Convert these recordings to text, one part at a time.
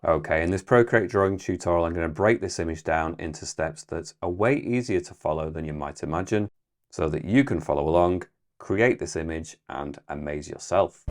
Okay, in this Procreate drawing tutorial, I'm going to break this image down into steps that are way easier to follow than you might imagine, so that you can follow along, create this image, and amaze yourself.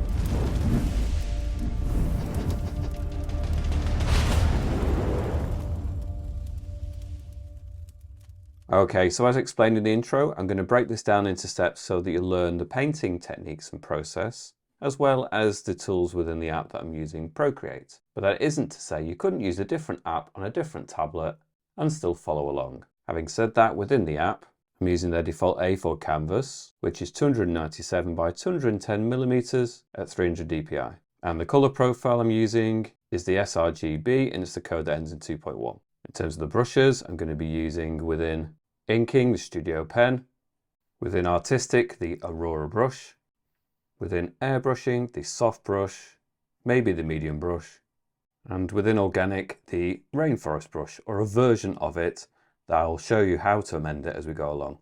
Okay, so as explained in the intro, I'm going to break this down into steps so that you learn the painting techniques and process, as well as the tools within the app that I'm using, Procreate. But that isn't to say you couldn't use a different app on a different tablet and still follow along. Having said that, within the app, I'm using their default A4 canvas, which is 297 by 210 millimeters at 300 dpi. And the color profile I'm using is the sRGB, and it's the code that ends in 2.1. In terms of the brushes, I'm going to be using within inking, the Studio Pen, within artistic, the Aurora brush, within airbrushing, the soft brush, maybe the medium brush, and within organic, the rainforest brush, or a version of it that I'll show you how to amend it as we go along.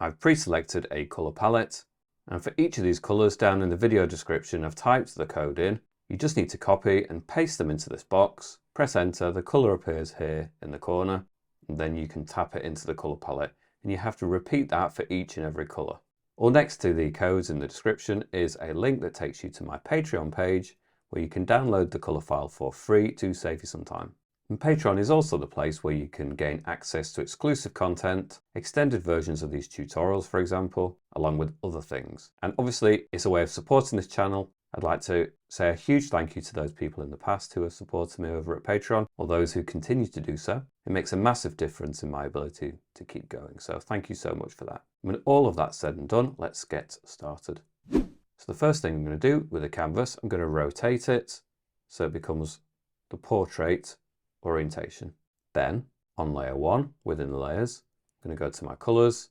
I've pre-selected a color palette, and for each of these colors down in the video description, I've typed the code in. You just need to copy and paste them into this box, press enter, the color appears here in the corner, and then you can tap it into the color palette, and you have to repeat that for each and every color. Or next to the codes in the description is a link that takes you to my Patreon page, where you can download the color file for free to save you some time. And Patreon is also the place where you can gain access to exclusive content, extended versions of these tutorials, for example, along with other things. And obviously, it's a way of supporting this channel. I'd like to say a huge thank you to those people in the past who have supported me over at Patreon, or those who continue to do so. It makes a massive difference in my ability to keep going, so thank you so much for that. When all of that's said and done, let's get started. So the first thing I'm going to do with the canvas, I'm going to rotate it so it becomes the portrait orientation. Then, on layer 1, within the layers, I'm going to go to my colours,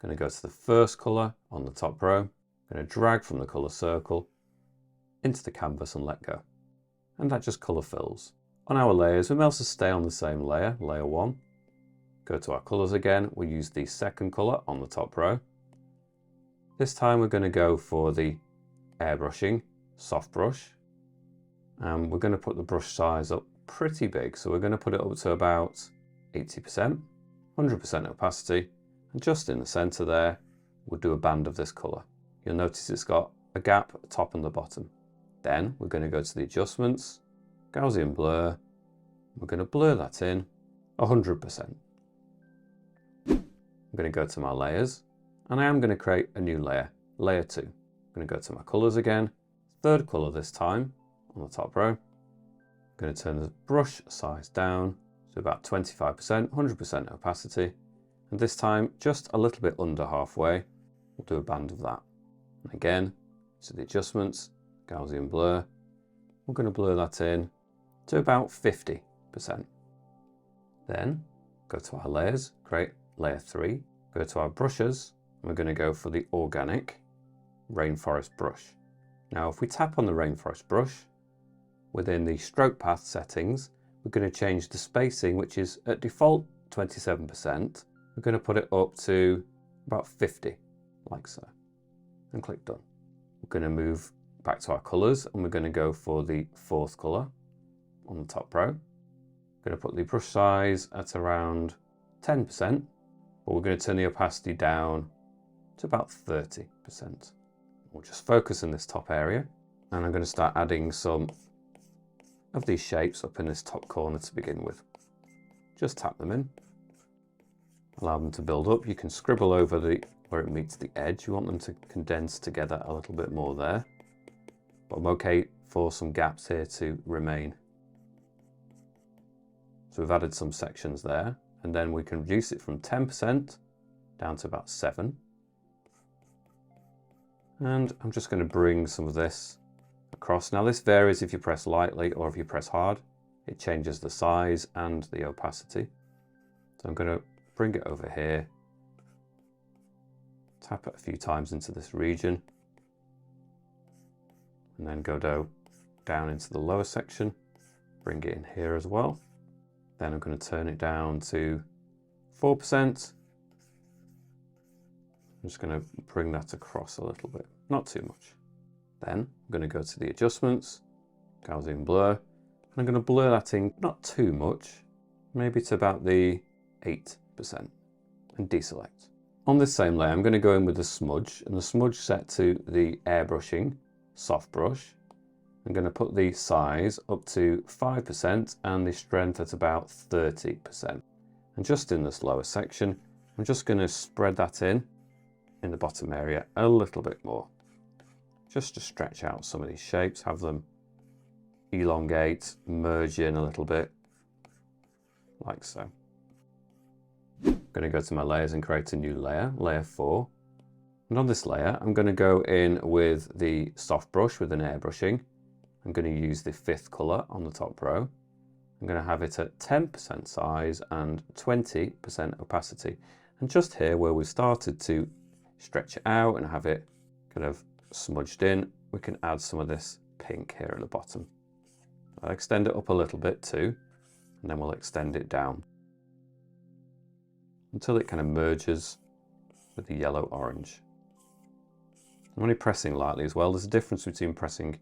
I'm going to go to the first colour on the top row, I'm going to drag from the colour circle into the canvas and let go. And that just colour fills. On our layers, we may also stay on the same layer, layer 1. Go to our colours again, we'll use the second colour on the top row. This time we're going to go for the airbrushing soft brush. And we're going to put the brush size up pretty big, so we're going to put it up to about 80%, 100% opacity, and just in the centre there, we'll do a band of this colour. You'll notice it's got a gap at the top and the bottom. Then we're going to go to the adjustments, Gaussian blur, we're going to blur that in 100%. I'm going to go to my layers, and I am going to create a new layer, layer 2. I'm going to go to my colours again, third colour this time, on the top row. I'm going to turn the brush size down to about 25%, 100% opacity, and this time just a little bit under halfway, we'll do a band of that. And again, to the adjustments, Gaussian blur, we're going to blur that in to about 50%. Then go to our layers, create layer 3, go to our brushes, and we're going to go for the organic rainforest brush. Now if we tap on the rainforest brush, within the stroke path settings, we're going to change the spacing, which is at default 27%. We're going to put it up to about 50, like so, and click done. We're going to move back to our colours, and we're going to go for the fourth colour on the top row. We're going to put the brush size at around 10%, but we're going to turn the opacity down to about 30%. We'll just focus in this top area, and I'm going to start adding some of these shapes up in this top corner to begin with. Just tap them in, allow them to build up. You can scribble over where it meets the edge. You want them to condense together a little bit more there, but I'm okay for some gaps here to remain. So we've added some sections there, and then we can reduce it from 10% down to about 7. And I'm just going to bring some of this across. Now this varies if you press lightly or if you press hard. It changes the size and the opacity. So I'm going to bring it over here, tap it a few times into this region, and then go down into the lower section, bring it in here as well. Then I'm going to turn it down to 4%. I'm just going to bring that across a little bit, not too much. Then I'm going to go to the adjustments, Gaussian blur, I'm going to blur that in, not too much, maybe to about the 8%, and deselect. On this same layer, I'm going to go in with the smudge, and the smudge set to the airbrushing soft brush. I'm going to put the size up to 5% and the strength at about 30%. And just in this lower section, I'm just going to spread that in the bottom area a little bit more, just to stretch out some of these shapes, have them elongate, merge in a little bit, like so. I'm going to go to my layers and create a new layer, layer 4. And on this layer, I'm going to go in with the soft brush with an airbrushing. I'm going to use the 5th color on the top row. I'm going to have it at 10% size and 20% opacity. And just here where we started to stretch it out and have it kind of smudged in, we can add some of this pink here at the bottom. I'll extend it up a little bit too, and then we'll extend it down until it kind of merges with the yellow orange. I'm only pressing lightly as well. There's a difference between pressing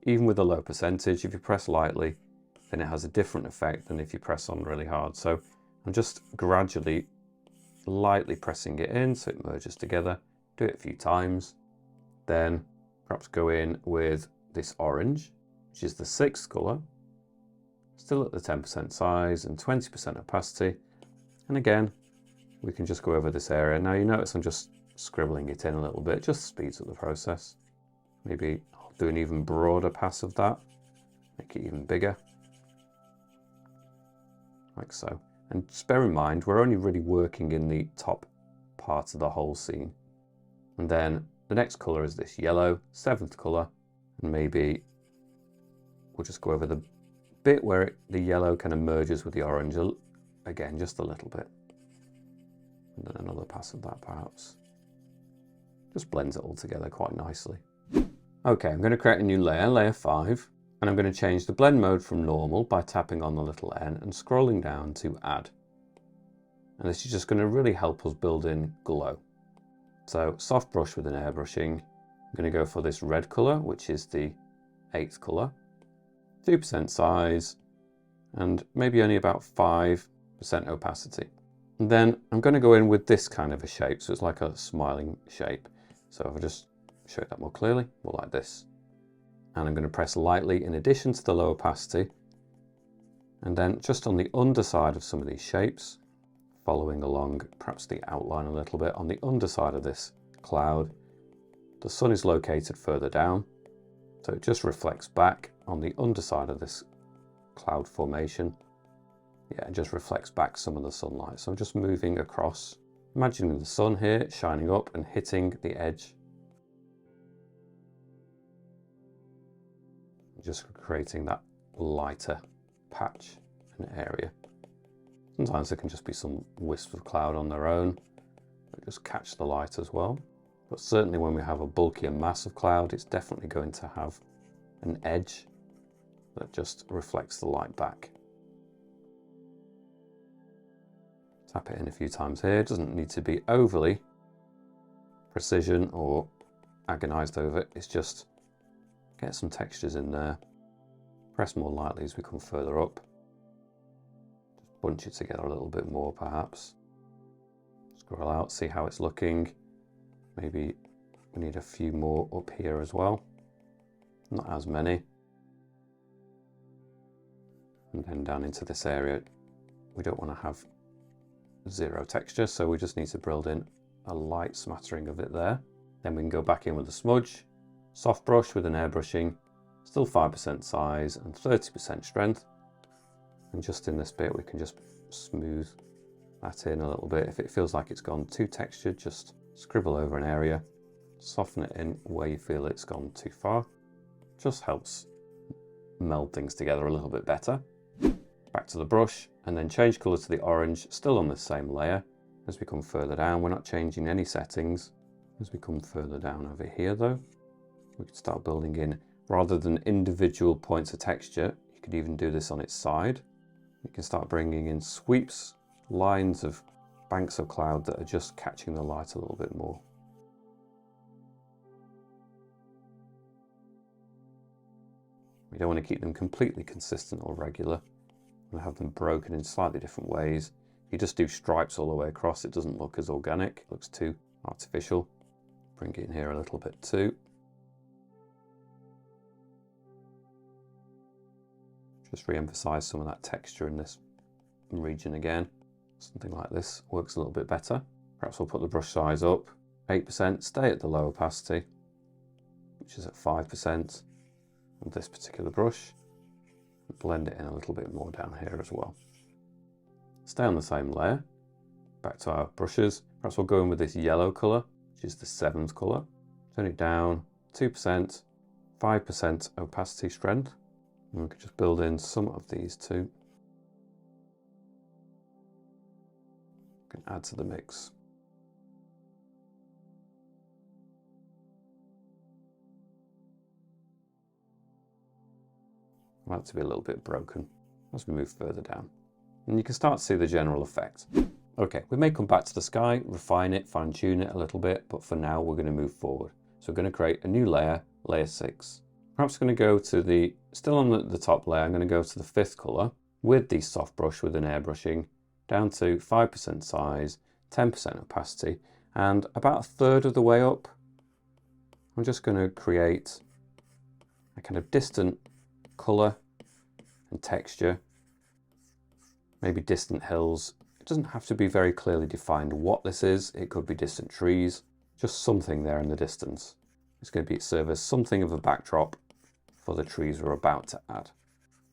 even with a low percentage. If you press lightly, then it has a different effect than if you press on really hard. So I'm just gradually, lightly pressing it in so it merges together. Do it a few times. Then perhaps go in with this orange, which is the 6th color, still at the 10% size and 20% opacity. And again, we can just go over this area. Now you notice I'm just scribbling it in a little bit, just speeds up the process. Maybe I'll do an even broader pass of that, make it even bigger, like so. And just bear in mind, we're only really working in the top part of the whole scene. And then the next color is this yellow, 7th color, and maybe we'll just go over the bit where the yellow kind of merges with the orange, again, just a little bit. And then another pass of that perhaps. Just blends it all together quite nicely. Okay, I'm going to create a new layer, layer 5, and I'm going to change the blend mode from normal by tapping on the little N and scrolling down to add. And this is just going to really help us build in glow. So soft brush with an airbrushing. I'm going to go for this red color, which is the 8th color, 2% size, and maybe only about 5% opacity. And then I'm going to go in with this kind of a shape, so it's like a smiling shape. So if I just show that more clearly, more like this. And I'm going to press lightly in addition to the low opacity. And then just on the underside of some of these shapes, following along perhaps the outline a little bit on the underside of this cloud, the sun is located further down. So it just reflects back on the underside of this cloud formation. Yeah, it just reflects back some of the sunlight. So I'm just moving across, imagining the sun here shining up and hitting the edge. Just creating that lighter patch and area. Sometimes there can just be some wisps of cloud on their own that just catch the light as well. But certainly when we have a bulkier mass of cloud, it's definitely going to have an edge that just reflects the light back. Tap it in a few times here. It doesn't need to be overly precision or agonized over it. It's just get some textures in there. Press more lightly as we come further up. Just bunch it together a little bit more perhaps. Scroll out, see how it's looking. Maybe we need a few more up here as well. Not as many. And then down into this area, we don't want to have zero texture, so we just need to build in a light smattering of it there. Then we can go back in with the smudge, soft brush with an airbrushing, still 5% size and 30% strength. And just in this bit, we can just smooth that in a little bit. If it feels like it's gone too textured, just scribble over an area, soften it in where you feel it's gone too far. Just helps meld things together a little bit better. Back to the brush and then change color to the orange, still on the same layer. As we come further down, we're not changing any settings. As we come further down over here though, we can start building in, rather than individual points of texture, you could even do this on its side. You can start bringing in sweeps, lines of banks of cloud that are just catching the light a little bit more. We don't want to keep them completely consistent or regular and have them broken in slightly different ways. If you just do stripes all the way across, it doesn't look as organic, it looks too artificial. Bring it in here a little bit too. Just re-emphasize some of that texture in this region again. Something like this works a little bit better. Perhaps we'll put the brush size up 8%, stay at the low opacity, which is at 5% on this particular brush. Blend it in a little bit more down here as well. Stay on the same layer. Back to our brushes. Perhaps we'll go in with this yellow colour, which is the 7th colour. Turn it down, 2%, 5% opacity strength. And we can just build in some of these too. We can add to the mix. I want it to be a little bit broken as we move further down. And you can start to see the general effect. Okay, we may come back to the sky, refine it, fine tune it a little bit, but for now we're going to move forward. So we're going to create a new layer, layer 6. Perhaps I'm going to go to the, still on the top layer, I'm going to go to the 5th colour with the soft brush with an airbrushing down to 5% size, 10% opacity, and about 1/3 of the way up, I'm just going to create a kind of distant colour and texture, maybe distant hills. It doesn't have to be very clearly defined what this is. It could be distant trees, just something there in the distance. It's going to serve as something of a backdrop for the trees we're about to add.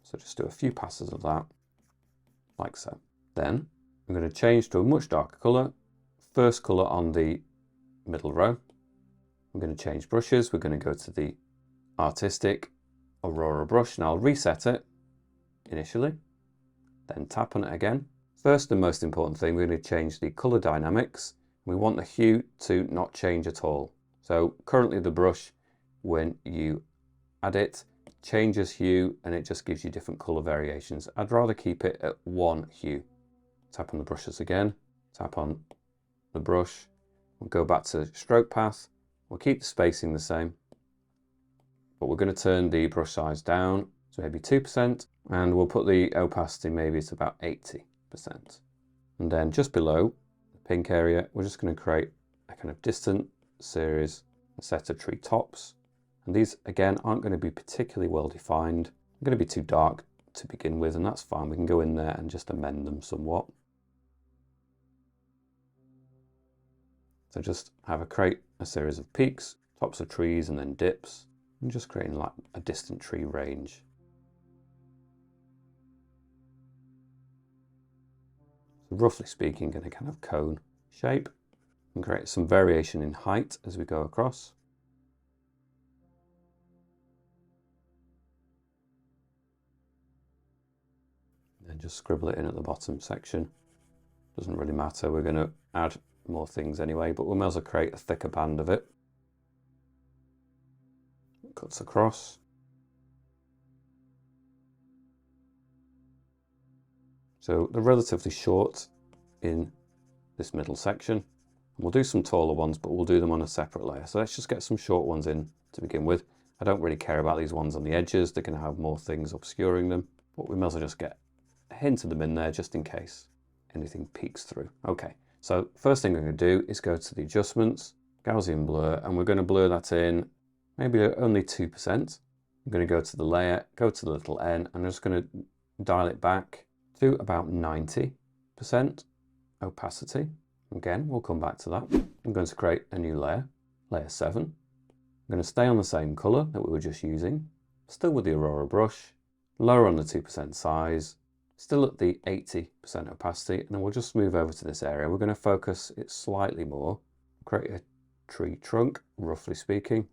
So just do a few passes of that, like so. Then I'm going to change to a much darker colour, 1st colour on the middle row. I'm going to change brushes. We're going to go to the artistic Aurora brush, and I'll reset it initially, then tap on it again. First and most important thing, we're going to change the colour dynamics. We want the hue to not change at all. So currently the brush, when you add it, changes hue and it just gives you different colour variations. I'd rather keep it at one hue. Tap on the brushes again, tap on the brush, we'll go back to stroke path, we'll keep the spacing the same, but we're going to turn the brush size down to maybe 2%, and we'll put the opacity maybe to about 80%. And then just below the pink area, we're just going to create a kind of distant series, a set of tree tops. And these, again, aren't going to be particularly well defined. They're going to be too dark to begin with, and that's fine. We can go in there and just amend them somewhat. So just create a series of peaks, tops of trees, and then dips, and just creating like a distant tree range. So roughly speaking, in a kind of cone shape, and create some variation in height as we go across. And just scribble it in at the bottom section. Doesn't really matter, we're going to add more things anyway, but we may as well create a thicker band of it. It cuts across. So they're relatively short in this middle section. We'll do some taller ones, but we'll do them on a separate layer. So let's just get some short ones in to begin with. I don't really care about these ones on the edges. They're going to have more things obscuring them, but we may as well just get a hint of them in there just in case anything peeks through. Okay, so first thing we're going to do is go to the adjustments, Gaussian blur, and we're going to blur that in maybe only 2%. I'm going to go to the layer, go to the little N, and I'm just going to dial it back to about 90% opacity. Again, we'll come back to that. I'm going to create a new layer, layer 7. I'm going to stay on the same colour that we were just using, still with the Aurora brush, lower on the 2% size, still at the 80% opacity, and then we'll just move over to this area. We're going to focus it slightly more, create a tree trunk, roughly speaking.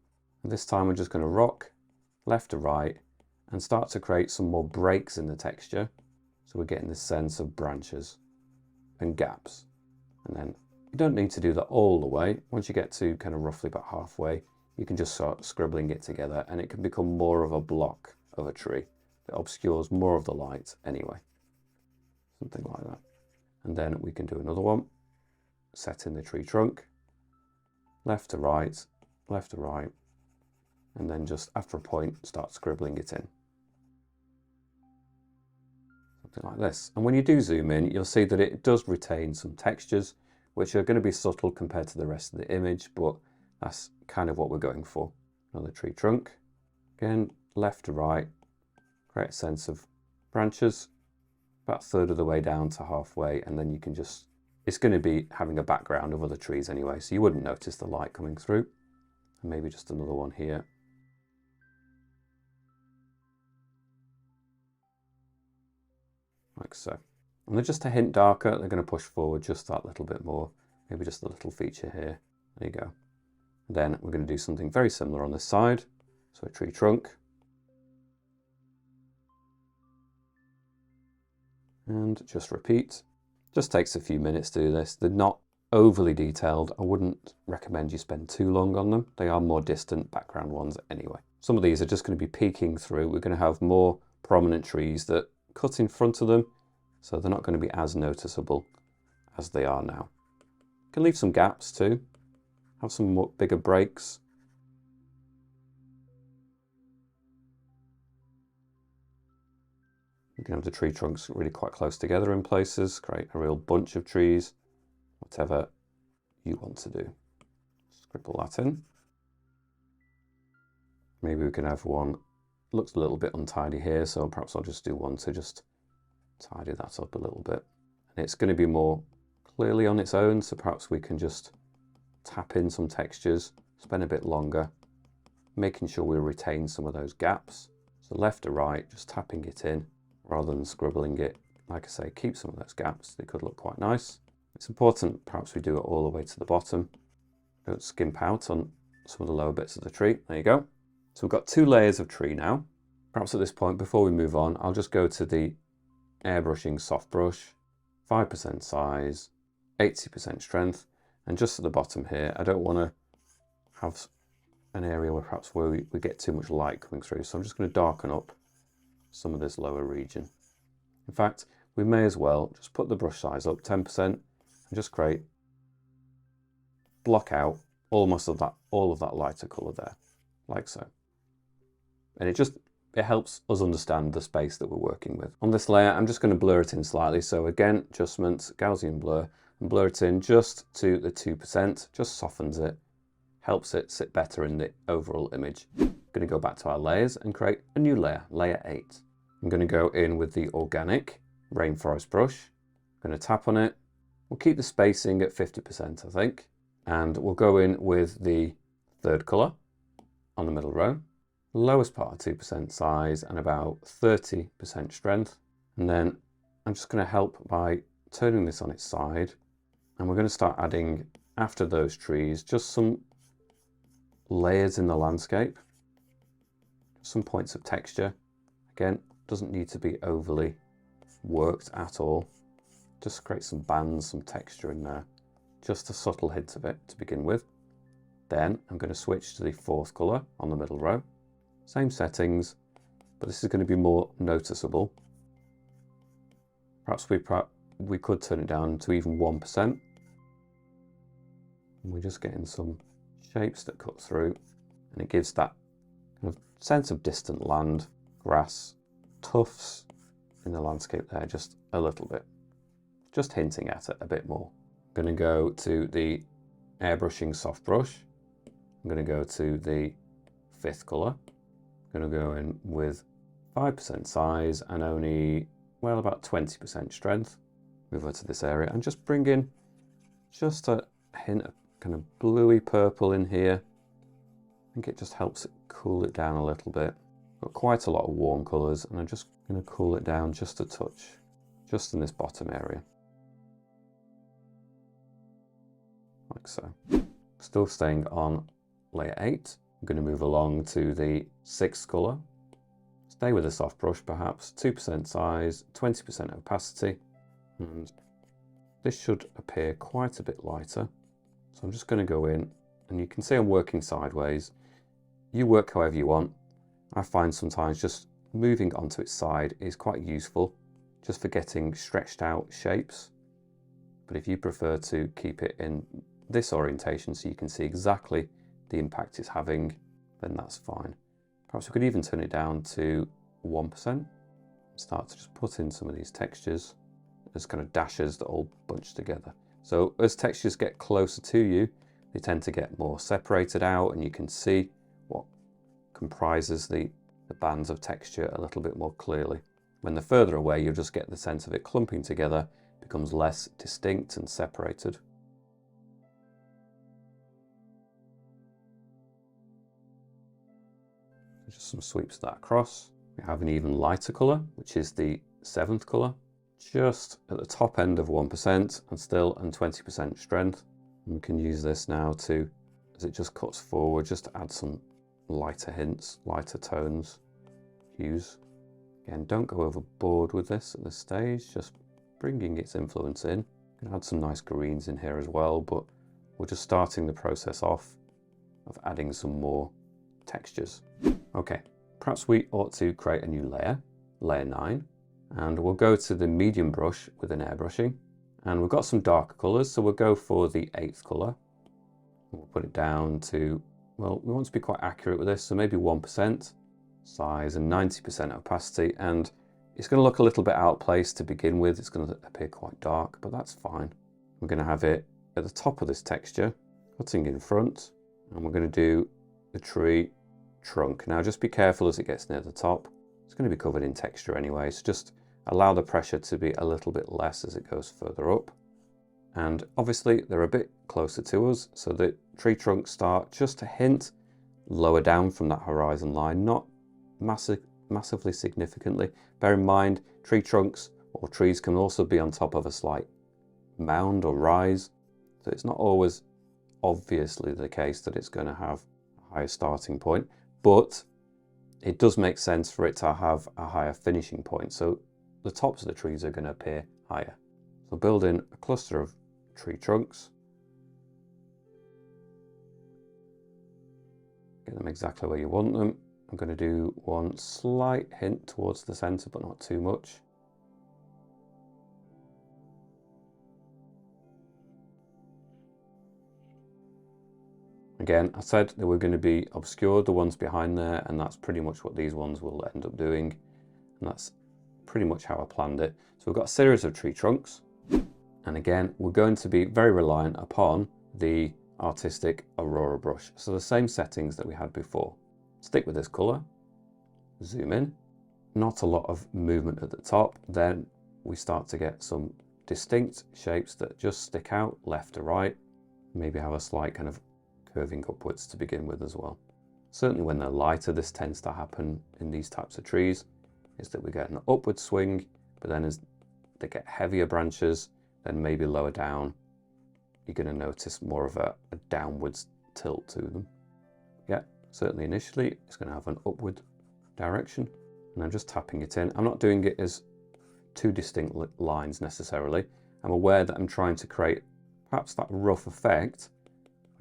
And this time we're just going to rock left to right and start to create some more breaks in the texture. So we're getting this sense of branches and gaps. And then you don't need to do that all the way. Once you get to kind of roughly about halfway, you can just start scribbling it together and it can become more of a block of a tree that obscures more of the light anyway. Something like that. And then we can do another one, set in the tree trunk, left to right, and then just after a point, start scribbling it in. something like this. And when you do zoom in, you'll see that it does retain some textures, which are going to be subtle compared to the rest of the image, but that's kind of what we're going for. Another tree trunk. Again, left to right, create a sense of branches, about a third of the way down to halfway, and then you can just, it's going to be having a background of other trees anyway, so you wouldn't notice the light coming through. And maybe just another one here. Like so. And they're just a hint darker, they're going to push forward just that little bit more, maybe just a little feature here. There you go. And then we're going to do something very similar on this side. So a tree trunk. And just repeat. Just takes a few minutes to do this. They're not overly detailed. I wouldn't recommend you spend too long on them. They are more distant background ones anyway. Some of these are just going to be peeking through. We're going to have more prominent trees that cut in front of them, so they're not going to be as noticeable as they are now. You can leave some gaps too, have some more bigger breaks. You can have the tree trunks really quite close together in places, create a real bunch of trees, whatever you want to do. Scribble that in. Maybe we can have one, looks a little bit untidy here, so perhaps I'll just do one to just tidy that up a little bit. And it's going to be more clearly on its own, so perhaps we can just tap in some textures, spend a bit longer, making sure we retain some of those gaps. So left to right, just tapping it in rather than scribbling it. Like I say, keep some of those gaps, they could look quite nice. It's important perhaps we do it all the way to the bottom. Don't skimp out on some of the lower bits of the tree. There you go. So we've got 2 layers of tree now. Perhaps at this point, before we move on, I'll just go to the airbrushing soft brush, 5% size, 80% strength, and just at the bottom here, I don't want to have an area where perhaps we get too much light coming through, so I'm just going to darken up some of this lower region. In fact, we may as well just put the brush size up 10% and just block out almost all of that lighter colour there, like so. And it helps us understand the space that we're working with. On this layer, I'm just going to blur it in slightly. So again, adjustments, Gaussian blur, and blur it in just to the 2%, just softens it, helps it sit better in the overall image. I'm going to go back to our layers and create a new layer, layer 8. I'm going to go in with the organic rainforest brush. I'm going to tap on it. We'll keep the spacing at 50%, I think. And we'll go in with the third colour on the middle row. Lowest part of 2% size and about 30% strength. And then I'm just going to help by turning this on its side, and we're going to start adding, after those trees, just some layers in the landscape, some points of texture. Again, doesn't need to be overly worked at all. Just create some bands, some texture in there, just a subtle hint of it to begin with. Then I'm going to switch to the fourth colour on the middle row. Same settings, but this is going to be more noticeable. Perhaps we could turn it down to even 1%. And we're just getting some shapes that cut through, and it gives that kind of sense of distant land, grass, tufts in the landscape there, just a little bit. Just hinting at it a bit more. I'm going to go to the airbrushing soft brush. I'm going to go to the fifth colour. Going to go in with 5% size and only, well, about 20% strength. Move over to this area and just bring in just a hint of kind of bluey purple in here. I think it just helps it cool it down a little bit. Got quite a lot of warm colours, and I'm just going to cool it down just a touch, just in this bottom area. Like so. Still staying on layer 8. I'm going to move along to the sixth colour. Stay with a soft brush perhaps, 2% size, 20% opacity, and this should appear quite a bit lighter. So I'm just going to go in, and you can see I'm working sideways. You work however you want. I find sometimes just moving onto its side is quite useful, just for getting stretched out shapes. But if you prefer to keep it in this orientation so you can see exactly the impact it's having, then that's fine. Perhaps we could even turn it down to 1%. Start to just put in some of these textures as kind of dashes that all bunch together. So as textures get closer to you, they tend to get more separated out, and you can see what comprises the bands of texture a little bit more clearly. When they're further away, you'll just get the sense of it clumping together, becomes less distinct and separated. Just some sweeps of that across. We have an even lighter colour, which is the 7th colour, just at the top end of 1% and still and 20% strength. And we can use this now to, as it just cuts forward, just to add some lighter hints, lighter tones, hues. Again, don't go overboard with this at this stage, just bringing its influence in. You can add some nice greens in here as well, but we're just starting the process off of adding some more textures. Okay, perhaps we ought to create a new layer, layer 9, and we'll go to the medium brush with an airbrushing, and we've got some darker colours, so we'll go for the 8th colour. We'll put it down to, well, we want to be quite accurate with this, so maybe 1% size and 90% opacity, and it's going to look a little bit out of place to begin with. It's going to appear quite dark, but that's fine. We're going to have it at the top of this texture, cutting in front, and we're going to do the tree trunk. Now just be careful as it gets near the top. It's going to be covered in texture anyway, so just allow the pressure to be a little bit less as it goes further up. And obviously they're a bit closer to us, so the tree trunks start just a hint lower down from that horizon line, not massively significantly. Bear in mind, tree trunks or trees can also be on top of a slight mound or rise, so it's not always obviously the case that it's going to have a higher starting point, but it does make sense for it to have a higher finishing point, so the tops of the trees are going to appear higher. So build in a cluster of tree trunks, get them exactly where you want them. I'm going to do one slight hint towards the center, but not too much. Again, I said they were going to be obscured, the ones behind there, and that's pretty much what these ones will end up doing. And that's pretty much how I planned it. So we've got a series of tree trunks. And again, we're going to be very reliant upon the artistic Aurora brush. So the same settings that we had before. Stick with this color, zoom in, not a lot of movement at the top. Then we start to get some distinct shapes that just stick out left to right. Maybe have a slight kind of curving upwards to begin with as well. Certainly when they're lighter, this tends to happen in these types of trees, is that we get an upward swing, but then as they get heavier branches, then maybe lower down, you're going to notice more of a downwards tilt to them. Yeah, certainly initially it's going to have an upward direction, and I'm just tapping it in. I'm not doing it as two distinct lines necessarily. I'm aware that I'm trying to create perhaps that rough effect.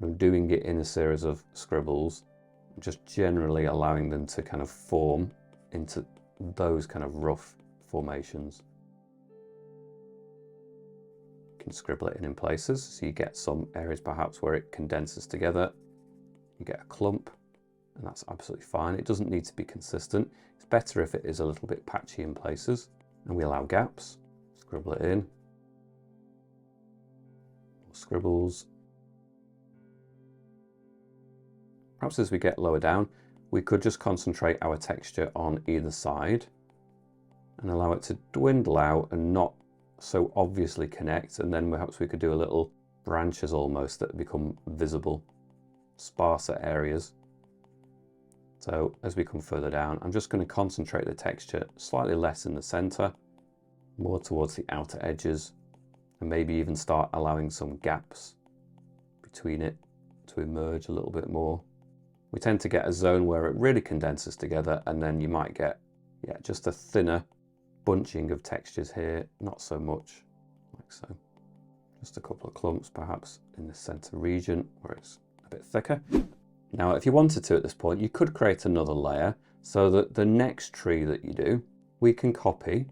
I'm doing it in a series of scribbles, just generally allowing them to kind of form into those kind of rough formations. You can scribble it in places, so you get some areas perhaps where it condenses together. You get a clump, and that's absolutely fine. It doesn't need to be consistent. It's better if it is a little bit patchy in places. And we allow gaps, scribble it in, scribbles. Perhaps as we get lower down, we could just concentrate our texture on either side and allow it to dwindle out and not so obviously connect, and then perhaps we could do a little branches almost that become visible, sparser areas. So as we come further down, I'm just going to concentrate the texture slightly less in the center, more towards the outer edges, and maybe even start allowing some gaps between it to emerge a little bit more. We tend to get a zone where it really condenses together, and then you might get, yeah, just a thinner bunching of textures here, not so much, like so. Just a couple of clumps perhaps in the center region where it's a bit thicker. Now, if you wanted to at this point, you could create another layer so that the next tree that you do, we can copy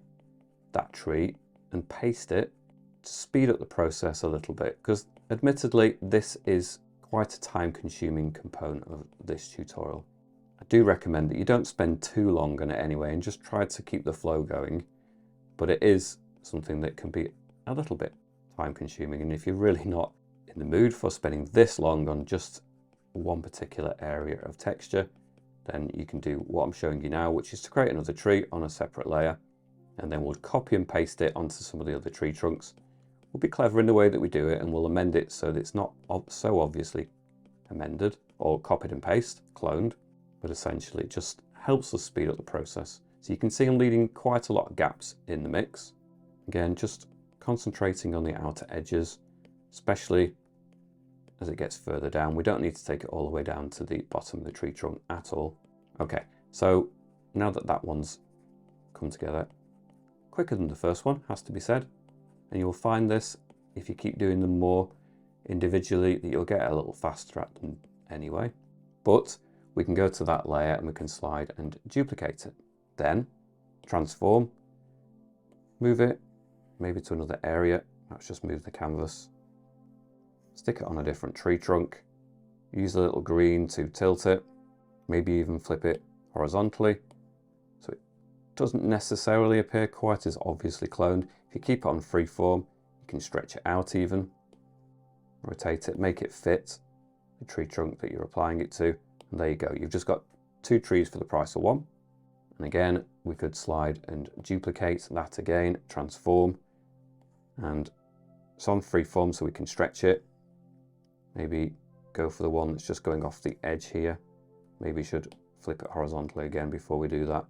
that tree and paste it to speed up the process a little bit, because admittedly, this is quite a time-consuming component of this tutorial. I do recommend that you don't spend too long on it anyway and just try to keep the flow going, but it is something that can be a little bit time consuming, and if you're really not in the mood for spending this long on just one particular area of texture, then you can do what I'm showing you now, which is to create another tree on a separate layer, and then we'll copy and paste it onto some of the other tree trunks. We'll be clever in the way that we do it, and we'll amend it so that it's not so obviously amended or copied and paste, cloned, but essentially it just helps us speed up the process. So you can see I'm leaving quite a lot of gaps in the mix. Again, just concentrating on the outer edges, especially as it gets further down. We don't need to take it all the way down to the bottom of the tree trunk at all. Okay, so now that that one's come together, quicker than the first one, has to be said. And you'll find this, if you keep doing them more individually, that you'll get a little faster at them anyway. But we can go to that layer and we can slide and duplicate it. Then transform, move it maybe to another area. Let's just move the canvas. Stick it on a different tree trunk. Use a little green to tilt it. Maybe even flip it horizontally, so it doesn't necessarily appear quite as obviously cloned. If you keep it on freeform, you can stretch it out even. Rotate it, make it fit the tree trunk that you're applying it to. And there you go. You've just got two trees for the price of one. And again, we could slide and duplicate that again, transform. And it's on freeform, so we can stretch it. Maybe go for the one that's just going off the edge here. Maybe should flip it horizontally again before we do that.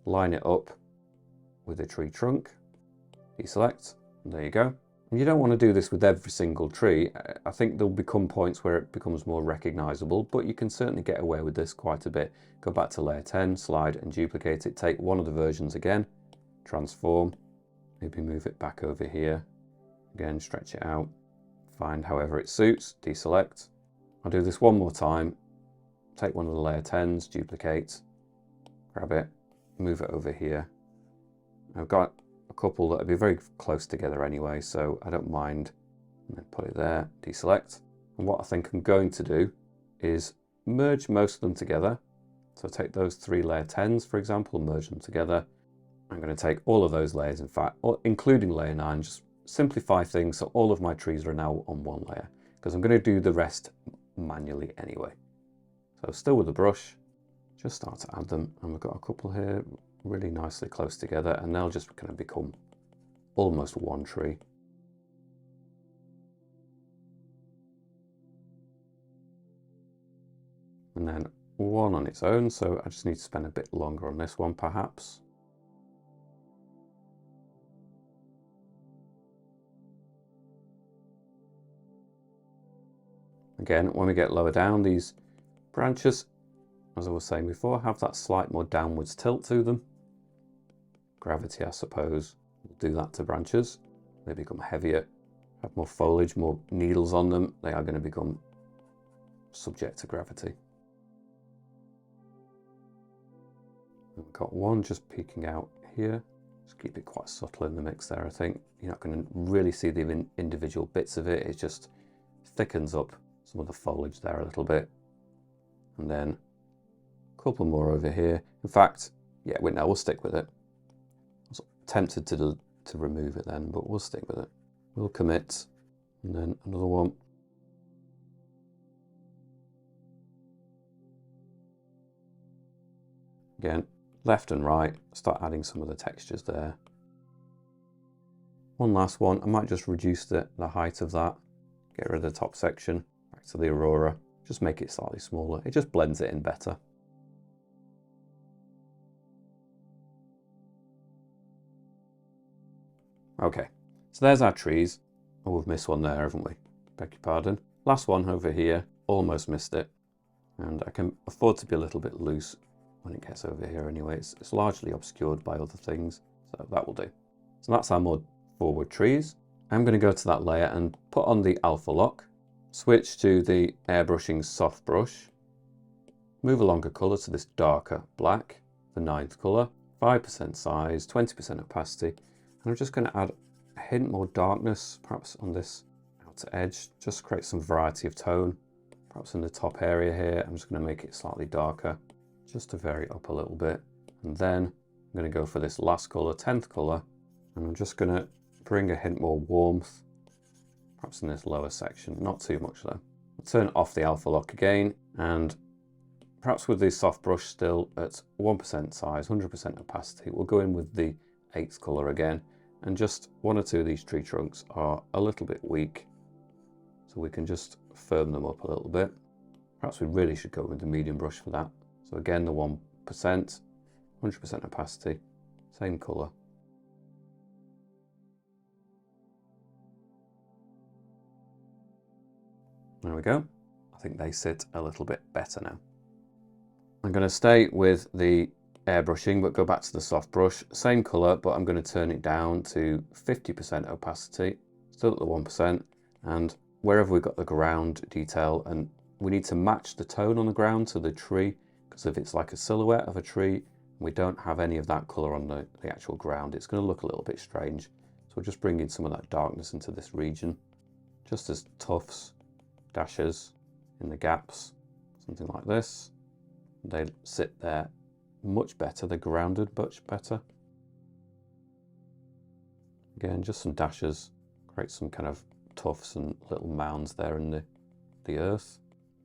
Line it up with the tree trunk. Deselect, and there you go. And you don't want to do this with every single tree. I think there'll become points where it becomes more recognizable, but you can certainly get away with this quite a bit. Go back to layer 10, slide and duplicate it. Take one of the versions again, transform, maybe move it back over here. Again, stretch it out. Find however it suits, deselect. I'll do this one more time. Take one of the layer 10s, duplicate, grab it, move it over here. I've got a couple that would be very close together anyway, so I don't mind. And then put it there, deselect. And what I think I'm going to do is merge most of them together. So take those three layer 10s, for example, and merge them together. I'm going to take all of those layers, in fact, including layer 9, just simplify things so all of my trees are now on one layer, because I'm going to do the rest manually anyway. So still with the brush, just start to add them, and we've got a couple here really nicely close together, and they'll just kind of become almost one tree. And then one on its own, so I just need to spend a bit longer on this one perhaps. Again, when we get lower down, these branches, as I was saying before, have that slight more downwards tilt to them. Gravity, I suppose, will do that to branches. They become heavier, have more foliage, more needles on them. They are going to become subject to gravity. I've got one just peeking out here. Just keep it quite subtle in the mix there, I think. You're not going to really see the individual bits of it. It just thickens up some of the foliage there a little bit. And then a couple more over here. In fact, yeah, no, we'll stick with it. I was tempted to remove it then, but we'll stick with it. We'll commit, and then another one. Again, left and right, start adding some of the textures there. One last one, I might just reduce the height of that, get rid of the top section, back to the aurora, just make it slightly smaller. It just blends it in better. Okay, so there's our trees. Oh, we've missed one there, haven't we? Beg your pardon. Last one over here, almost missed it. And I can afford to be a little bit loose when it gets over here anyway. It's largely obscured by other things, so that will do. So that's our more forward trees. I'm going to go to that layer and put on the alpha lock, switch to the airbrushing soft brush, move along a colour to this darker black, the 9th colour, 5% size, 20% opacity, and I'm just going to add a hint more darkness, perhaps on this outer edge, just create some variety of tone. Perhaps in the top area here, I'm just going to make it slightly darker, just to vary up a little bit. And then I'm going to go for this last colour, 10th colour, and I'm just going to bring a hint more warmth, perhaps in this lower section, not too much though. I'll turn off the alpha lock again, and perhaps with the soft brush still at 1% size, 100% opacity, we'll go in with the 8th colour again, and just one or two of these tree trunks are a little bit weak, so we can just firm them up a little bit. Perhaps we really should go with the medium brush for that. So again, the 1%, 100% opacity, same colour. There we go. I think they sit a little bit better now. I'm going to stay with the airbrushing, but go back to the soft brush. Same colour, but I'm going to turn it down to 50% opacity, still at the 1%, and wherever we've got the ground detail, and we need to match the tone on the ground to the tree, because if it's like a silhouette of a tree, we don't have any of that colour on the actual ground, it's going to look a little bit strange. So we're just bringing some of that darkness into this region, just as tufts, dashes in the gaps, something like this. They sit there much better, they're grounded much better. Again, just some dashes, create some kind of tufts and little mounds there in the earth.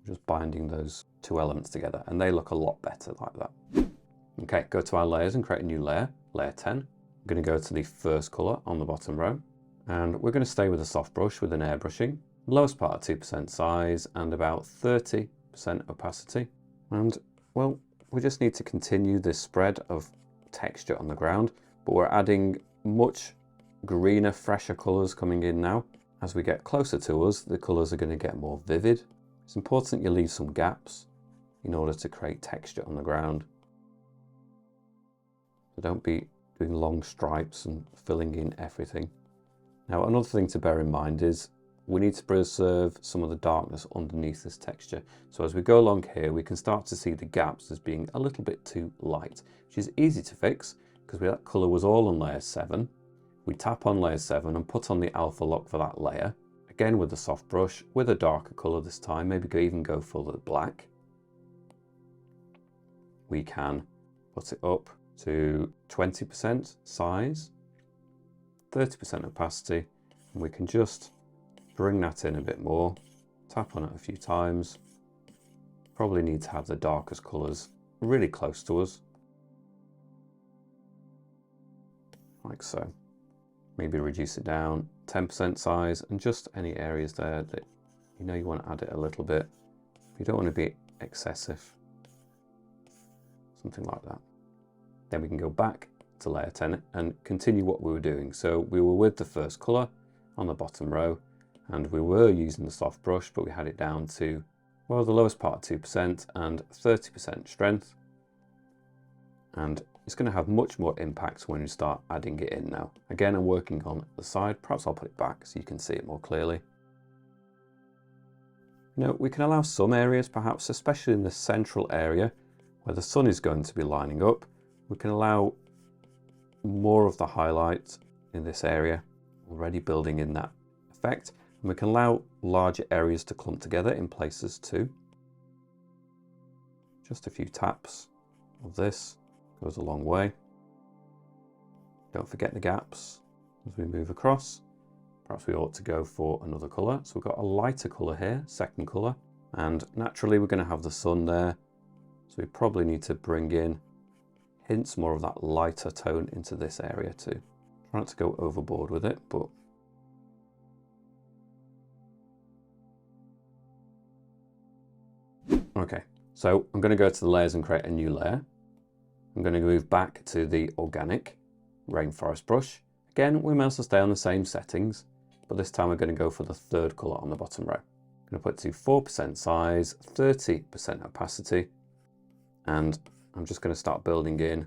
Just binding those two elements together, and they look a lot better like that. Okay, go to our layers and create a new layer, layer 10. I'm going to go to the first colour on the bottom row, and we're going to stay with a soft brush with an airbrushing. Lowest part at 2% size and about 30% opacity. And well, we just need to continue this spread of texture on the ground, but we're adding much greener, fresher colours coming in now. As we get closer to us, the colours are going to get more vivid. It's important you leave some gaps in order to create texture on the ground. So don't be doing long stripes and filling in everything. Now, another thing to bear in mind is we need to preserve some of the darkness underneath this texture. So as we go along here, we can start to see the gaps as being a little bit too light, which is easy to fix because that colour was all on layer 7. We tap on layer 7 and put on the alpha lock for that layer. Again with the soft brush, with a darker colour this time, maybe even go for the black. We can put it up to 20% size, 30% opacity, and we can just bring that in a bit more, tap on it a few times. Probably need to have the darkest colours really close to us, like so. Maybe reduce it down 10% size, and just any areas there that you know you want to add it a little bit. You don't want to be excessive, something like that. Then we can go back to layer 10 and continue what we were doing. So we were with the first colour on the bottom row, and we were using the soft brush, but we had it down to, well, the lowest part 2% and 30% strength. And it's going to have much more impact when you start adding it in now. Again, I'm working on the side. Perhaps I'll put it back so you can see it more clearly. You know, we can allow some areas, perhaps, especially in the central area where the sun is going to be lining up, we can allow more of the highlight in this area, already building in that effect. And we can allow larger areas to clump together in places too. Just a few taps of this goes a long way. Don't forget the gaps as we move across. Perhaps we ought to go for another colour. So we've got a lighter colour here, second colour, and naturally we're going to have the sun there. So we probably need to bring in hints more of that lighter tone into this area too. Try not to go overboard with it, but okay. So I'm going to go to the layers and create a new layer. I'm going to move back to the organic rainforest brush. Again, we may also stay on the same settings, but this time we're going to go for the third colour on the bottom row. I'm going to put it to 4% size, 30% opacity, and I'm just going to start building in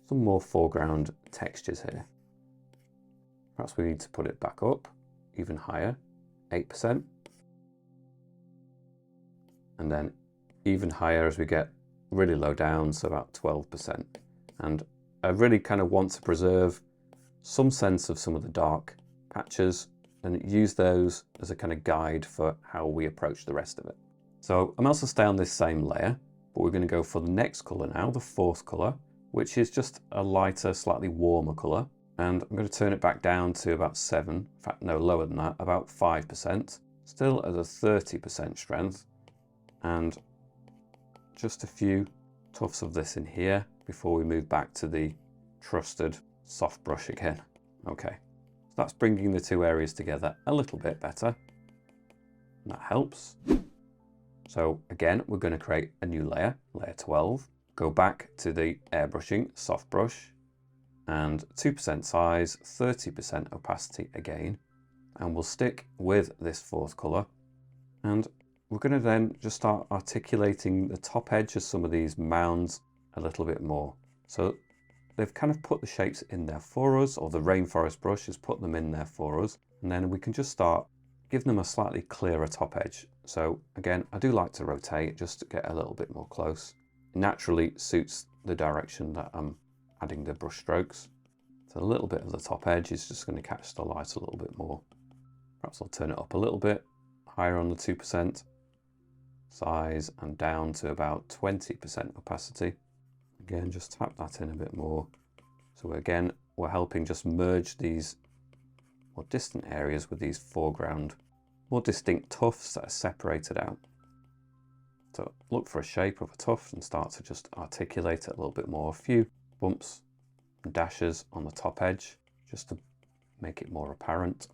some more foreground textures here. Perhaps we need to put it back up even higher, 8%, and then even higher as we get really low down, so about 12%. And I really kind of want to preserve some sense of some of the dark patches and use those as a kind of guide for how we approach the rest of it. So I'm also staying on this same layer, but we're going to go for the next colour now, the fourth colour, which is just a lighter, slightly warmer colour. And I'm going to turn it back down to about 7, in fact no, lower than that, about 5%, still at a 30% strength, and just a few tufts of this in here before we move back to the trusted soft brush again. Okay, so that's bringing the two areas together a little bit better. That helps. So again, we're going to create a new layer, layer 12, go back to the airbrushing soft brush, and 2% size, 30% opacity again, and we'll stick with this fourth colour, and we're going to then just start articulating the top edge of some of these mounds a little bit more. So they've kind of put the shapes in there for us, or the rainforest brush has put them in there for us, and then we can just start giving them a slightly clearer top edge. So again, I do like to rotate just to get a little bit more close. It naturally suits the direction that I'm adding the brush strokes. So a little bit of the top edge is just going to catch the light a little bit more. Perhaps I'll turn it up a little bit, higher on the 2% size and down to about 20% opacity. Again, just tap that in a bit more. So again, we're helping just merge these more distant areas with these foreground, more distinct tufts that are separated out. So look for a shape of a tuft and start to just articulate it a little bit more. A few bumps and dashes on the top edge just to make it more apparent.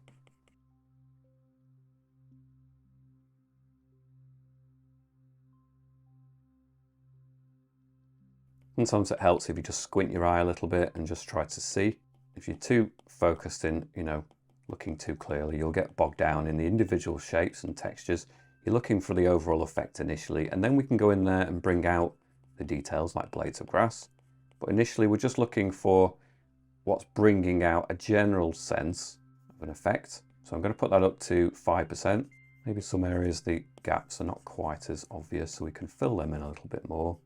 Sometimes it helps if you just squint your eye a little bit and just try to see. If you're too focused in, looking too clearly, you'll get bogged down in the individual shapes and textures. You're looking for the overall effect initially, and then we can go in there and bring out the details like blades of grass. But initially we're just looking for what's bringing out a general sense of an effect. So I'm going to put that up to 5%. Maybe some areas the gaps are not quite as obvious, so we can fill them in a little bit more.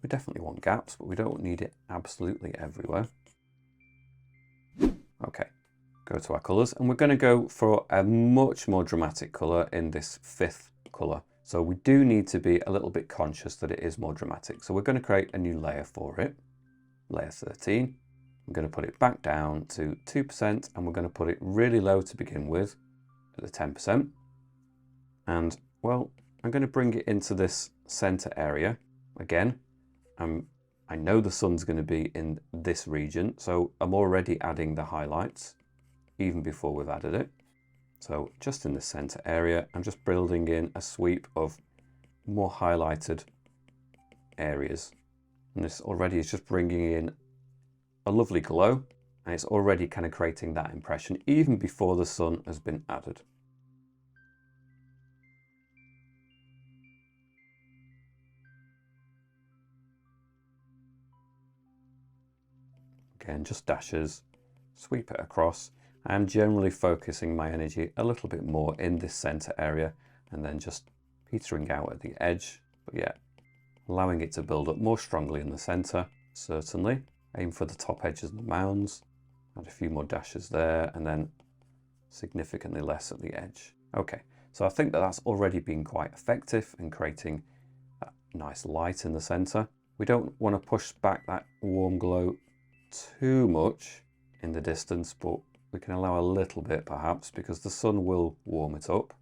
We definitely want gaps, but we don't need it absolutely everywhere. Okay, go to our colours, and we're going to go for a much more dramatic colour in this fifth colour. So we do need to be a little bit conscious that it is more dramatic. So we're going to create a new layer for it, layer 13. I'm going to put it back down to 2%, and we're going to put it really low to begin with, at the 10%. And well, I'm going to bring it into this centre area again. I know the sun's going to be in this region, so I'm already adding the highlights even before we've added it. So just in the center area, I'm just building in a sweep of more highlighted areas. And this already is just bringing in a lovely glow, and it's already kind of creating that impression even before the sun has been added. Again, just dashes, sweep it across. I'm generally focusing my energy a little bit more in this center area and then just petering out at the edge. But yeah, allowing it to build up more strongly in the center, certainly. Aim for the top edges of the mounds, add a few more dashes there, and then significantly less at the edge. Okay, so I think that that's already been quite effective in creating that nice light in the center. We don't want to push back that warm glow too much in the distance, but we can allow a little bit perhaps because the sun will warm it up.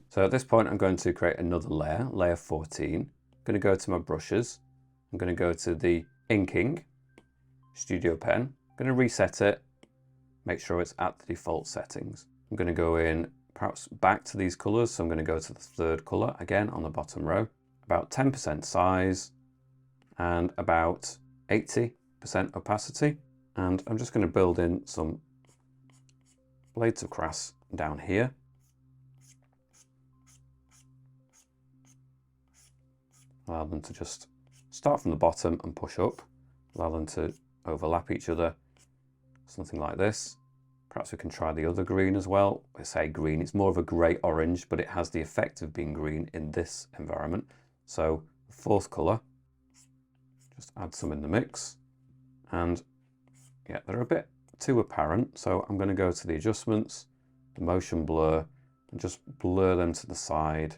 So at this point I'm going to create another layer, layer 14. I'm going to go to my brushes. I'm going to go to the inking, studio pen. I'm going to reset it, make sure it's at the default settings. I'm going to go in perhaps back to these colors. So I'm going to go to the third color again on the bottom row, about 10% size and about 80% opacity. And I'm just going to build in some blades of grass down here. Allow them to just start from the bottom and push up. Allow them to overlap each other, something like this. Perhaps we can try the other green as well. I say green, it's more of a grey orange, but it has the effect of being green in this environment. So the fourth colour, just add some in the mix. And yeah, they're a bit too apparent, so I'm going to go to the adjustments, the motion blur, and just blur them to the side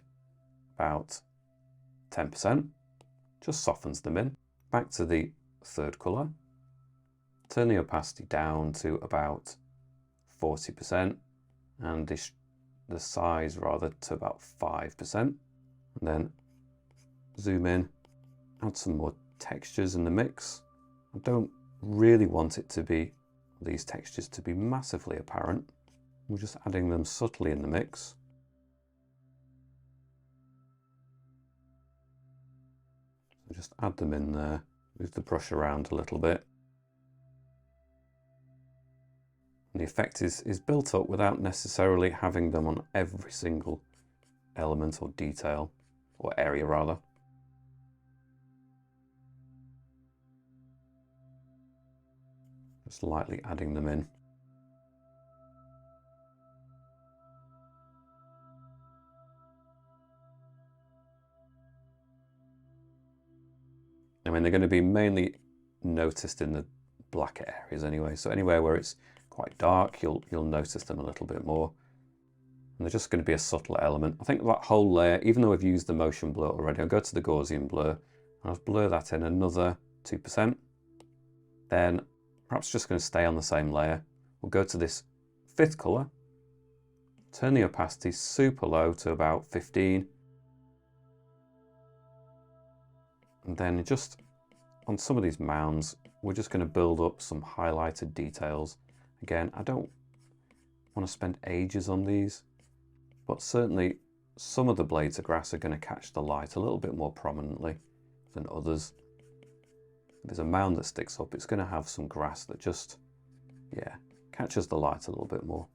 about 10%, just softens them in. Back to the third colour, turn the opacity down to about 40% and the size rather to about 5%. And then zoom in, add some more textures in the mix. I don't really want it to be, these textures to be massively apparent. We're just adding them subtly in the mix. So just add them in there, move the brush around a little bit. And the effect is built up without necessarily having them on every single element or detail, or area rather. Just lightly adding them in. I mean, they're going to be mainly noticed in the blacker areas anyway, so anywhere where it's quite dark, you'll notice them a little bit more. And they're just going to be a subtle element. I think that whole layer, even though I've used the motion blur already, I'll go to the Gaussian blur, and I'll blur that in another 2%. Then perhaps just going to stay on the same layer. We'll go to this fifth colour, turn the opacity super low to about 15. And then just on some of these mounds, we're just going to build up some highlighted details. Again, I don't want to spend ages on these, but certainly some of the blades of grass are going to catch the light a little bit more prominently than others. If there's a mound that sticks up, it's going to have some grass that just, yeah, catches the light a little bit more.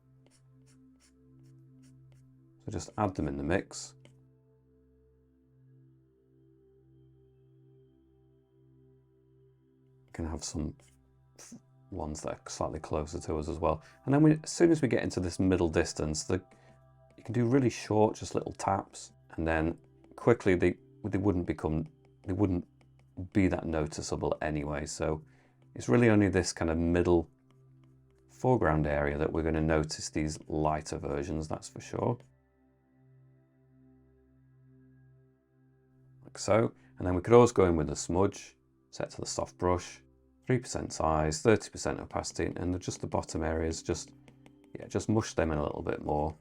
So just add them in the mix. You can have some ones that are slightly closer to us as well. And then as soon as we get into this middle distance, you can do really short, just little taps, and then quickly they wouldn't be that noticeable anyway. So it's really only this kind of middle foreground area that we're going to notice these lighter versions, that's for sure. Like so. And then we could always go in with a smudge, set to the soft brush, 3% size, 30% opacity, and just the bottom areas, just mush them in a little bit more,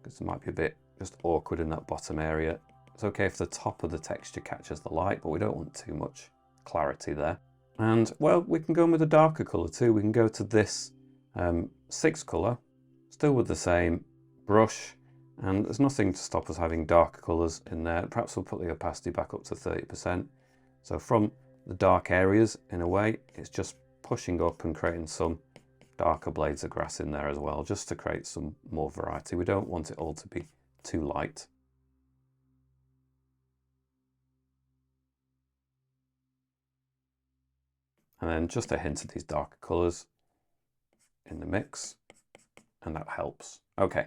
because it might be a bit just awkward in that bottom area. It's okay if the top of the texture catches the light, but we don't want too much clarity there. And well, we can go in with a darker colour too. We can go to this sixth colour, still with the same brush, and there's nothing to stop us having darker colours in there. Perhaps we'll put the opacity back up to 30%. So from the dark areas, in a way, it's just pushing up and creating some darker blades of grass in there as well, just to create some more variety. We don't want it all to be too light. And then just a hint of these darker colours in the mix, and that helps. Okay,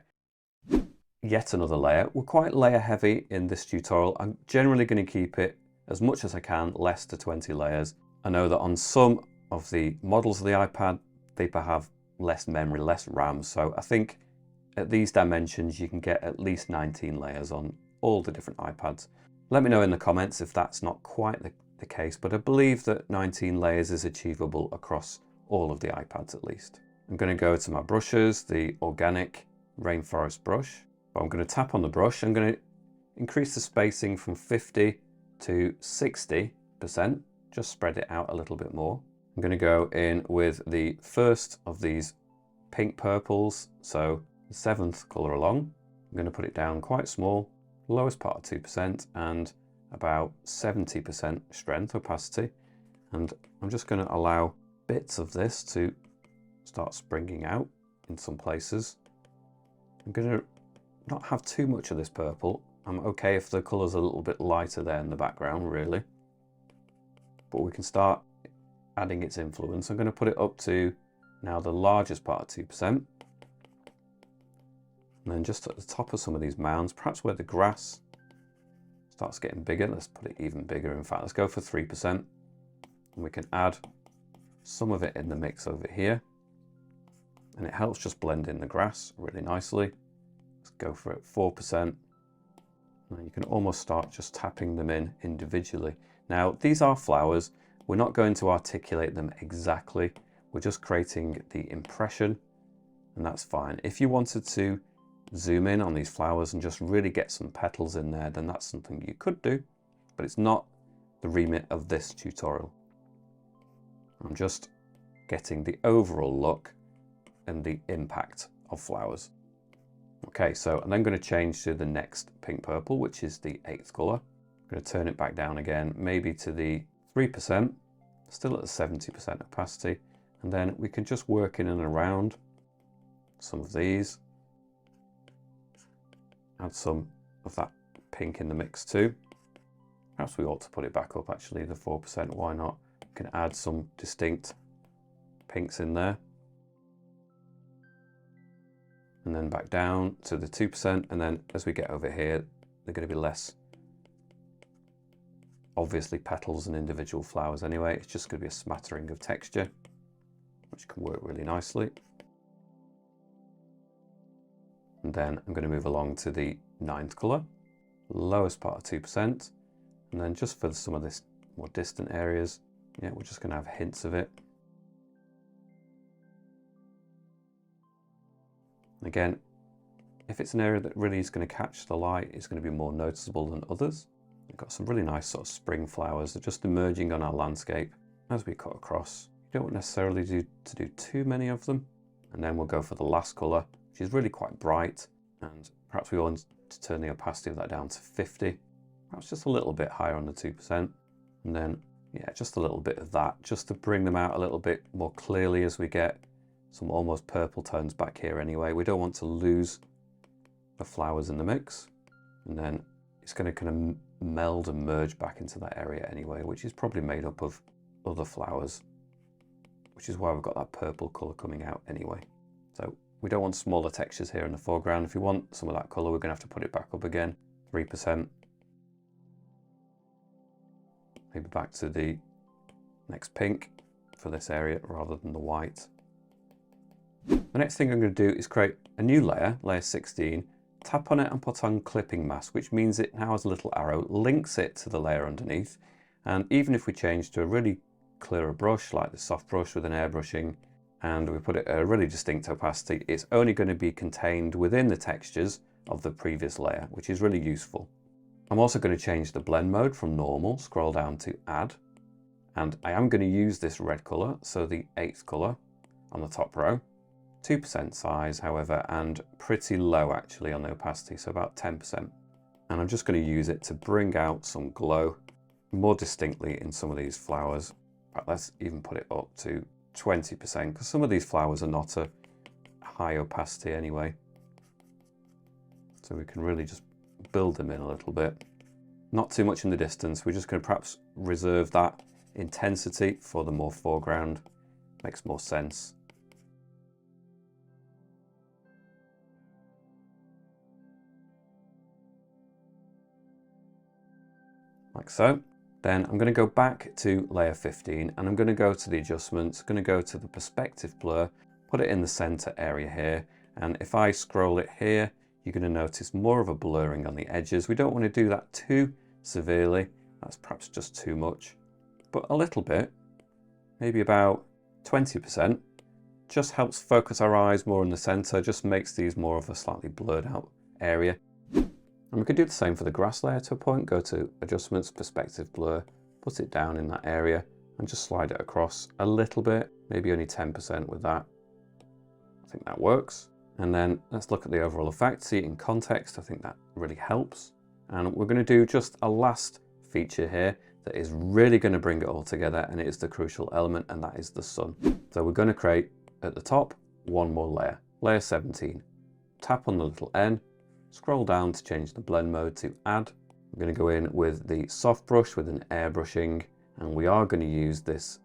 yet another layer. We're quite layer heavy in this tutorial. I'm generally going to keep it as much as I can, less to 20 layers. I know that on some of the models of the iPad, they have less memory, less RAM. So I think at these dimensions, you can get at least 19 layers on all the different iPads. Let me know in the comments if that's not quite the case, but I believe that 19 layers is achievable across all of the iPads at least. I'm going to go to my brushes, the organic rainforest brush. I'm going to tap on the brush. I'm going to increase the spacing from 50 to 60%, just spread it out a little bit more. I'm going to go in with the first of these pink purples, so the 7th colour along. I'm going to put it down quite small, lowest part of 2%, and about 70% strength opacity. And I'm just going to allow bits of this to start springing out in some places. I'm going to not have too much of this purple. I'm okay if the colour's a little bit lighter there in the background, really. But we can start adding its influence. I'm going to put it up to now the largest part of 2%. And then just at the top of some of these mounds, perhaps where the grass starts getting bigger, let's put it even bigger. In fact, let's go for 3%. And we can add some of it in the mix over here. And it helps just blend in the grass really nicely. Let's go for it 4%. And you can almost start just tapping them in individually. Now, these are flowers. We're not going to articulate them exactly. We're just creating the impression, and that's fine. If you wanted to zoom in on these flowers and just really get some petals in there, then that's something you could do, but it's not the remit of this tutorial. I'm just getting the overall look and the impact of flowers. Okay, so I'm then going to change to the next pink purple, which is the 8th color. I'm going to turn it back down again, maybe to the 3%, still at the 70% opacity, and then we can just work in and around some of these. Add some of that pink in the mix too. Perhaps we ought to put it back up actually, the 4%, why not? We can add some distinct pinks in there. And then back down to the 2%, and then as we get over here, they're going to be less obviously petals and individual flowers anyway. It's just going to be a smattering of texture, which can work really nicely. And then I'm going to move along to the 9th colour, lowest part of 2%, and then just for some of this more distant areas, yeah, we're just going to have hints of it. Again, if it's an area that really is going to catch the light, it's going to be more noticeable than others. We've got some really nice sort of spring flowers that are just emerging on our landscape as we cut across. You don't necessarily do too many of them. And then we'll go for the last colour, which is really quite bright, and perhaps we want to turn the opacity of that down to 50, perhaps just a little bit higher on the 2%, and then yeah, just a little bit of that, just to bring them out a little bit more clearly as we get some almost purple tones back here anyway. We don't want to lose the flowers in the mix, and then it's going to kind of meld and merge back into that area anyway, which is probably made up of other flowers, which is why we've got that purple colour coming out anyway. So we don't want smaller textures here in the foreground. If you want some of that colour, we're going to have to put it back up again, 3%. Maybe back to the next pink for this area rather than the white. The next thing I'm going to do is create a new layer, layer 16, tap on it and put on clipping mask, which means it now has a little arrow, links it to the layer underneath. And even if we change to a really clearer brush, like the soft brush with an airbrushing, and we put it at a really distinct opacity, it's only going to be contained within the textures of the previous layer, which is really useful. I'm also going to change the blend mode from normal, scroll down to add, and I am going to use this red colour, so the 8th colour on the top row. 2% size, however, and pretty low actually on the opacity, so about 10%. And I'm just going to use it to bring out some glow more distinctly in some of these flowers. But let's even put it up to 20%, because some of these flowers are not a high opacity anyway. So we can really just build them in a little bit. Not too much in the distance. We're just going to perhaps reserve that intensity for the more foreground. Makes more sense. Like so. Then I'm going to go back to layer 15 and I'm going to go to the adjustments, going to go to the perspective blur, put it in the center area here. And if I scroll it here, you're going to notice more of a blurring on the edges. We don't want to do that too severely. That's perhaps just too much, but a little bit, maybe about 20%, just helps focus our eyes more in the center, just makes these more of a slightly blurred out area. And we could do the same for the grass layer to a point, go to adjustments, perspective blur, put it down in that area and just slide it across a little bit, maybe only 10% with that. I think that works. And then let's look at the overall effect, see it in context. I think that really helps. And we're going to do just a last feature here that is really going to bring it all together, and it is the crucial element, and that is the sun. So we're going to create at the top one more layer, layer 17. Tap on the little N, scroll down to change the blend mode to add. I'm going to go in with the soft brush with an airbrushing, and we are going to use this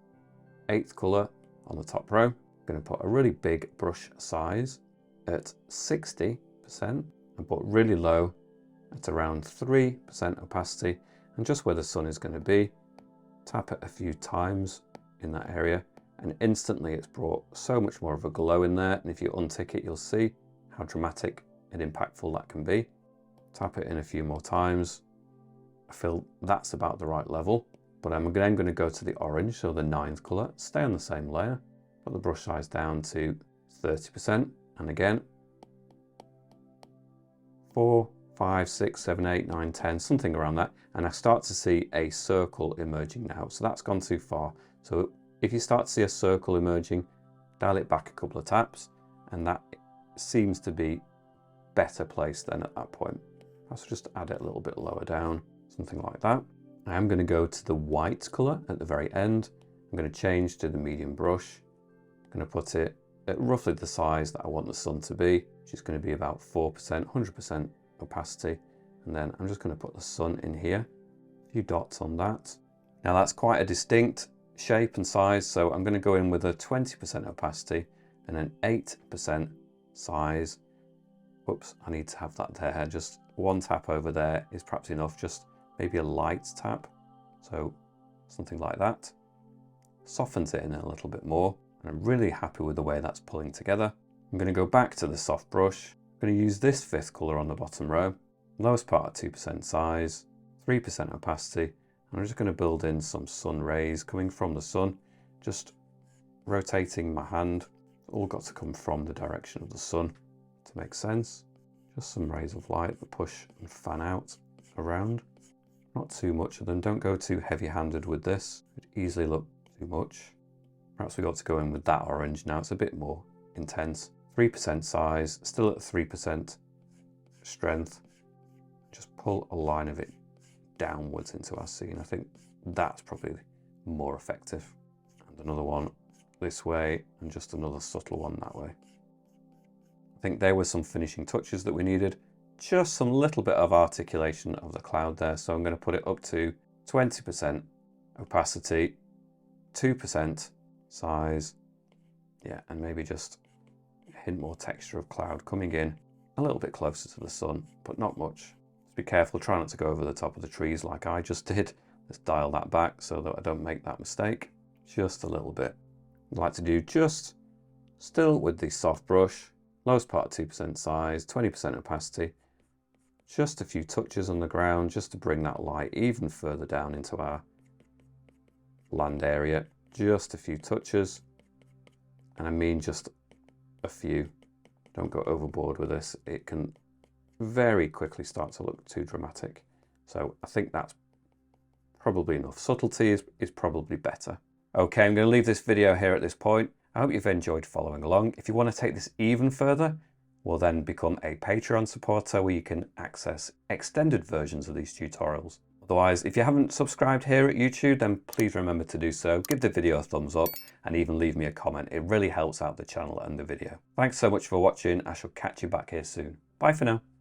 8th colour on the top row. I'm going to put a really big brush size at 60% and put really low at around 3% opacity, and just where the sun is going to be, tap it a few times in that area, and instantly it's brought so much more of a glow in there. And if you untick it, you'll see how dramatic and impactful that can be. Tap it in a few more times. I feel that's about the right level, but I'm then going to go to the orange, so the 9th colour, stay on the same layer, put the brush size down to 30%, and again, 4, 5, 6, 7, 8, 9, 10, something around that, and I start to see a circle emerging now, so that's gone too far. So if you start to see a circle emerging, dial it back a couple of taps, and that seems to be better placed then at that point. I'll just add it a little bit lower down, something like that. I am going to go to the white colour at the very end. I'm going to change to the medium brush. I'm going to put it at roughly the size that I want the sun to be, which is going to be about 4%, 100% opacity. And then I'm just going to put the sun in here, a few dots on that. Now that's quite a distinct shape and size, so I'm going to go in with a 20% opacity and an 8% size. Whoops, I need to have that there. Just one tap over there is perhaps enough, just maybe a light tap. So something like that. Softens it in a little bit more, and I'm really happy with the way that's pulling together. I'm going to go back to the soft brush. I'm going to use this 5th colour on the bottom row, lowest part at 2% size, 3% opacity, and I'm just going to build in some sun rays coming from the sun, just rotating my hand. All got to come from the direction of the sun to make sense. Just some rays of light that push and fan out around. Not too much of them. Don't go too heavy-handed with this. It would easily look too much. Perhaps we got to go in with that orange now. It's a bit more intense. 3% size, still at 3% strength. Just pull a line of it downwards into our scene. I think that's probably more effective. And another one this way, and just another subtle one that way. I think there were some finishing touches that we needed. Just some little bit of articulation of the cloud there. So I'm going to put it up to 20% opacity, 2% size. Yeah, and maybe just a hint more texture of cloud coming in a little bit closer to the sun, but not much. Just be careful, try not to go over the top of the trees like I just did. Let's dial that back so that I don't make that mistake. Just a little bit. I'd like to do just still with the soft brush, lowest part 2% size, 20% opacity. Just a few touches on the ground just to bring that light even further down into our land area. Just a few touches, and I mean just a few. Don't go overboard with this. It can very quickly start to look too dramatic. So I think that's probably enough. Subtlety is probably better. Okay, I'm going to leave this video here at this point. I hope you've enjoyed following along. If you want to take this even further, well then become a Patreon supporter where you can access extended versions of these tutorials. Otherwise, if you haven't subscribed here at YouTube, then please remember to do so. Give the video a thumbs up and even leave me a comment. It really helps out the channel and the video. Thanks so much for watching. I shall catch you back here soon. Bye for now.